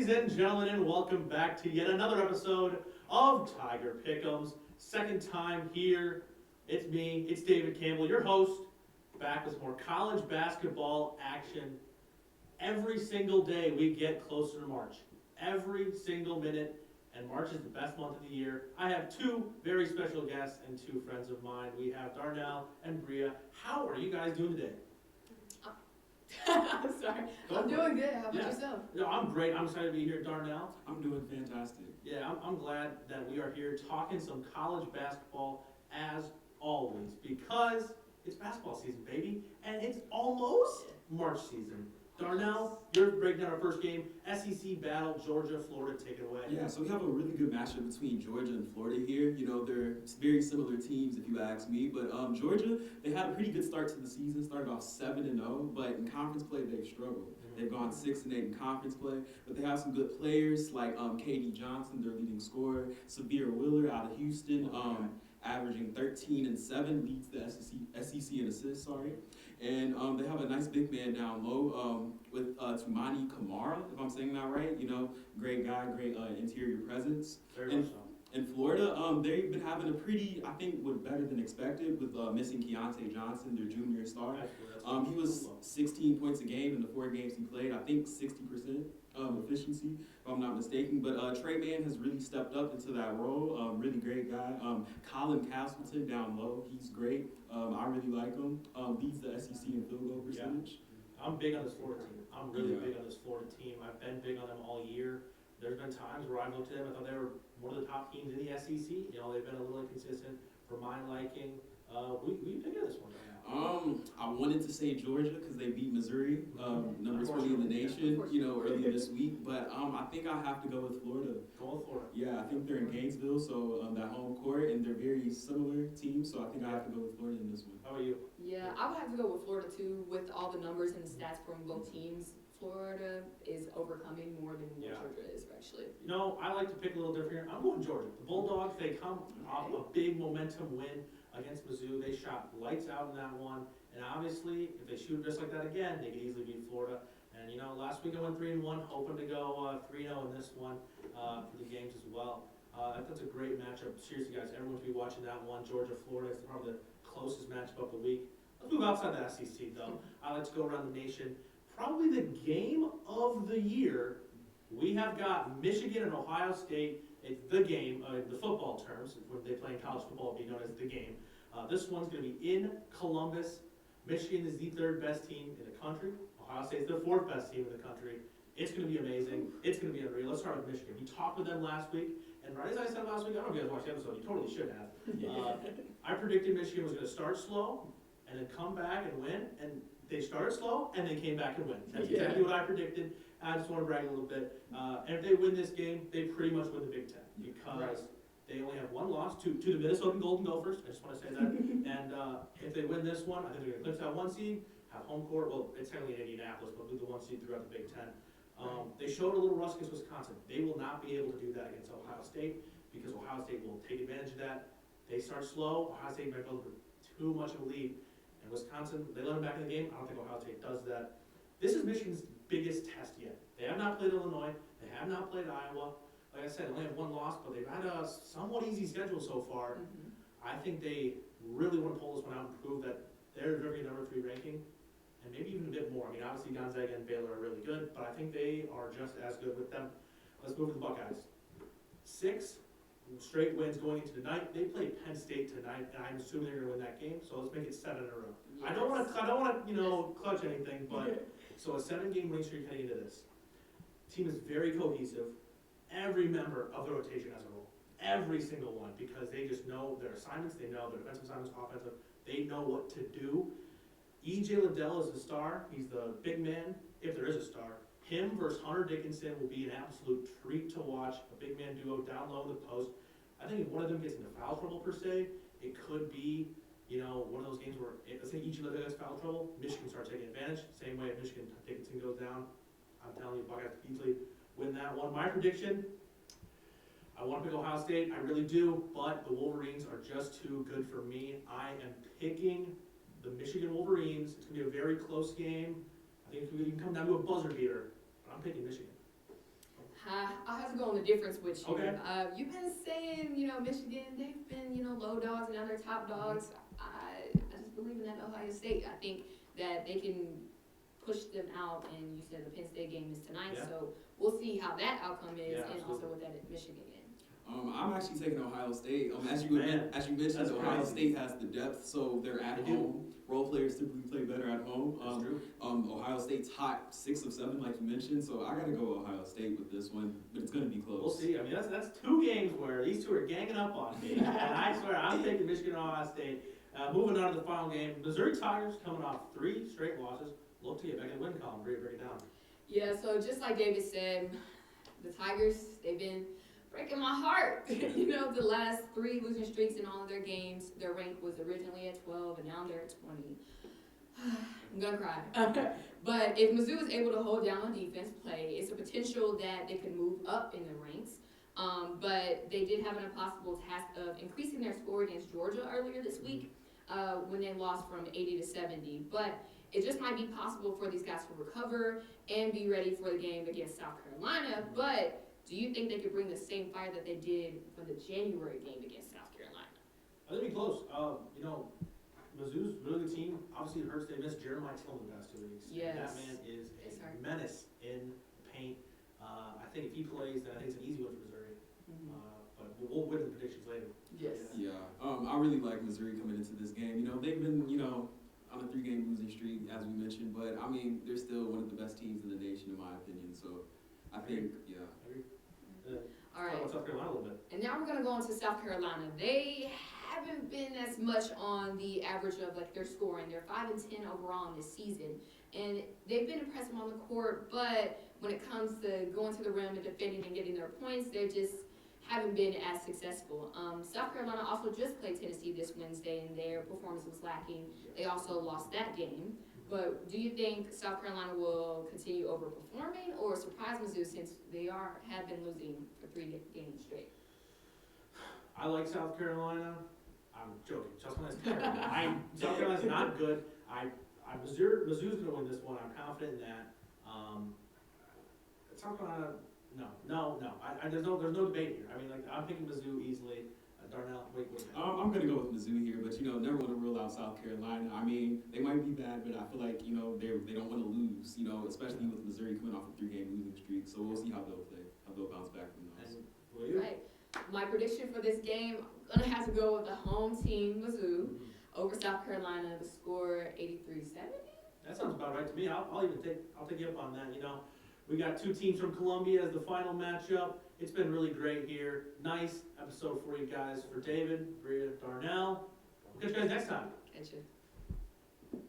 Ladies and gentlemen, and welcome back to yet another episode of Tiger Pick'ems. Second time here. It's me, it's David Campbell, your host, back with more college basketball action. Every single day we get closer to March. Every single minute, and March is the best month of the year. I have two very special guests and two friends of mine. We have Darnell and Bria. How are you guys doing today? I'm sorry. I'm doing good. How about yourself? No, I'm great. I'm excited to be here, Darnell. I'm doing fantastic. Yeah, I'm glad that we are here talking some college basketball as always because it's basketball season, baby, and it's almost March season. Darnell, you're breaking down our first game, SEC battle, Georgia, Florida, take it away. Yeah, so we have a really good matchup between Georgia and Florida here. You know, they're very similar teams if you ask me, but Georgia, they had a pretty good start to the season, started off 7-0, but in conference play they've struggled. They've gone 6-8 in conference play, but they have some good players like KD Johnson, their leading scorer, Severe Willer out of Houston, averaging 13 and 7, leads the SEC in assists, And they have a nice big man down low with Tumani Kamara, if I'm saying that right. You know, great guy, great interior presence. Very much so. In Florida, they've been having a pretty, I think, better than expected with missing Keontae Johnson, their junior star. He was 16 points a game in the 4 games he played. I think 60% efficiency, if I'm not mistaken. But Trey Mann has really stepped up into that role. Really great guy. Colin Castleton down low, he's great. I really like him. Leads the SEC in field goal percentage. Yeah. I'm big on this Florida team. I'm really big on this Florida team. I've been big on them all year. There's been times where I've looked at them, I thought they were one of the top teams in the SEC. You know, they've been a little inconsistent for my liking. We pick this one right now. I wanted to say Georgia because they beat Missouri, number 20 in the nation, you know, earlier this week. But I think I have to go with Florida. Go with Florida. Yeah, I think they're in Gainesville, so that home court, and they're very similar teams. So I think I have to go with Florida in this one. How about you? Yeah, I would have to go with Florida too. With all the numbers and stats from both teams, Florida is overcoming more than Georgia is actually. You know, I like to pick a little different here. I'm going Georgia. The Bulldogs, they come off a big momentum win against Mizzou. They shot lights out in that one. And obviously, if they shoot just like that again, they could easily beat Florida. And you know, last week I went 3-1, hoping to go 3-0 in this one for the games as well. That's a great matchup. Seriously, guys, everyone should be watching that one. Georgia, Florida is probably the closest matchup of the week. Let's move outside the SEC, though. I like to go around the nation. Probably the game of the year. We have got Michigan and Ohio State. It's the game, the football terms, when they play in college football, it'll be known as the game. This one's going to be in Columbus. Michigan is the 3rd best team in the country. Ohio State's the 4th best team in the country. It's going to be amazing. It's going to be unreal. Let's start with Michigan. We talked with them last week, and right as I said last week, I don't know if you guys watched the episode, you totally should have. I predicted Michigan was going to start slow and then come back and win, and they started slow and they came back and win. That's exactly what I predicted. I just want to brag a little bit. And if they win this game, they pretty much win the Big Ten because they only have one loss to the Minnesota Golden Gophers. I just want to say that. And if they win this one, I think they're going to clinch that 1 seed, have home court. Well, it's technically in Indianapolis, but do the 1 seed throughout the Big Ten. They showed a little rust against Wisconsin. They will not be able to do that against Ohio State because Ohio State will take advantage of that. They start slow. Ohio State might go too much of a lead. And Wisconsin, they let them back in the game. I don't think Ohio State does that. This is Michigan's biggest test yet. They have not played Illinois. They have not played Iowa. Like I said, they only have one loss, but they've had a somewhat easy schedule so far. I think they really want to pull this one out and prove that they're very number 3 ranking, and maybe even a bit more. I mean, obviously Gonzaga and Baylor are really good, but I think they are just as good with them. Let's move to the Buckeyes. 6 straight wins going into tonight. They play Penn State tonight, and I'm assuming they're going to win that game. So let's make it 7 in a row. Yes. I don't want to, clutch anything, but so a 7-game winning streak heading into this. Team is very cohesive. Every member of the rotation has a role. Every single one, because they just know their assignments. They know their defensive assignments, offensive. They know what to do. E.J. Liddell is the star. He's the big man, if there is a star. Him versus Hunter Dickinson will be an absolute treat to watch. A big man duo down low in the post. I think if one of them gets into foul trouble per se, it could be, you know, one of those games where, let's say E.J. Liddell gets foul trouble, Michigan starts taking advantage. Same way if Michigan Dickinson goes down, I'm telling you, Buckeyes easily win that one. My prediction, I want to pick Ohio State, I really do, but the Wolverines are just too good for me. I am picking the Michigan Wolverines. It's going to be a very close game. I think it can come down to a buzzer beater, but I'm picking Michigan. I'll have to go on the difference with you. Okay. You've been saying, Michigan, they've been, low dogs and now they're top dogs. I just believe in that Ohio State. I think that they can push them out, and you said the Penn State game is tonight, Yeah. so we'll see how that outcome is, Yeah, and absolutely. also with that Michigan game. I'm actually taking Ohio State. As you Man, mentioned, that's Ohio crazy. State has the depth, so they're at They do. home. Role players typically play better at home. That's true. Ohio State's hot 6 of 7, like you mentioned, so I gotta go Ohio State with this one, but it's gonna be close. We'll see. I mean, that's 2 games where these two are ganging up on me, and I swear I'm taking Michigan and Ohio State. Moving on to the final game, Missouri Tigers coming off 3 straight losses. Look to you back in the win column. Break it down. Yeah, so just like David said, the Tigers, they've been breaking my heart. The last 3 losing streaks in all of their games, their rank was originally at 12, and now they're at 20. I'm gonna cry. But if Mizzou is able to hold down on defense play, it's a potential that they could move up in the ranks. But they did have an impossible task of increasing their score against Georgia earlier this week when they lost from 80 to 70. But it just might be possible for these guys to recover and be ready for the game against South Carolina. But do you think they could bring the same fire that they did for the January game against South Carolina? I think it'll be close. Mizzou's really good team. Obviously, it hurts they missed Jeremiah Tillman the past 2 weeks. Yes. That man is It's a hard. menace in paint. I think if he plays, then I think it's an easy win for Missouri. But we'll win the predictions later. Yes. Yeah, I really like Missouri coming into this game. They've been, on a 3-game losing streak, as we mentioned, but I mean, they're still one of the best teams in the nation, in my opinion. So I think, yeah. I agree. All right. Talk about South Carolina a little bit. And now we're going to go on to South Carolina. They haven't been as much on the average of their scoring. They're 5-10 overall in this season. And they've been impressive on the court, but when it comes to going to the rim and defending and getting their points, they just haven't been as successful. South Carolina also just played Tennessee this Wednesday, and their performance was lacking. They also lost that game. But do you think South Carolina will continue overperforming or surprise Mizzou since they have been losing for 3 games straight? I like South Carolina. I'm joking. South Carolina's terrible. South Carolina's not good. Mizzou's going to win this one. I'm confident in that. South Carolina, no. There's no debate here. I mean, I'm picking Mizzou easily. Darnell, wait. I'm gonna go with Mizzou here, but never want to rule out South Carolina. I mean, they might be bad, but I feel like they don't want to lose. Especially with Missouri coming off a 3-game losing streak. So we'll see how they'll play, how they'll bounce back from those. And will you? Right. My prediction for this game, I'm going to have to go with the home team, Mizzou, over South Carolina. The score 83-70. That sounds about right to me. I'll take you up on that. We got 2 teams from Columbia as the final matchup. It's been really great here. Nice episode for you guys. For David, Bria, Darnell. We'll catch you guys next time. Catch you.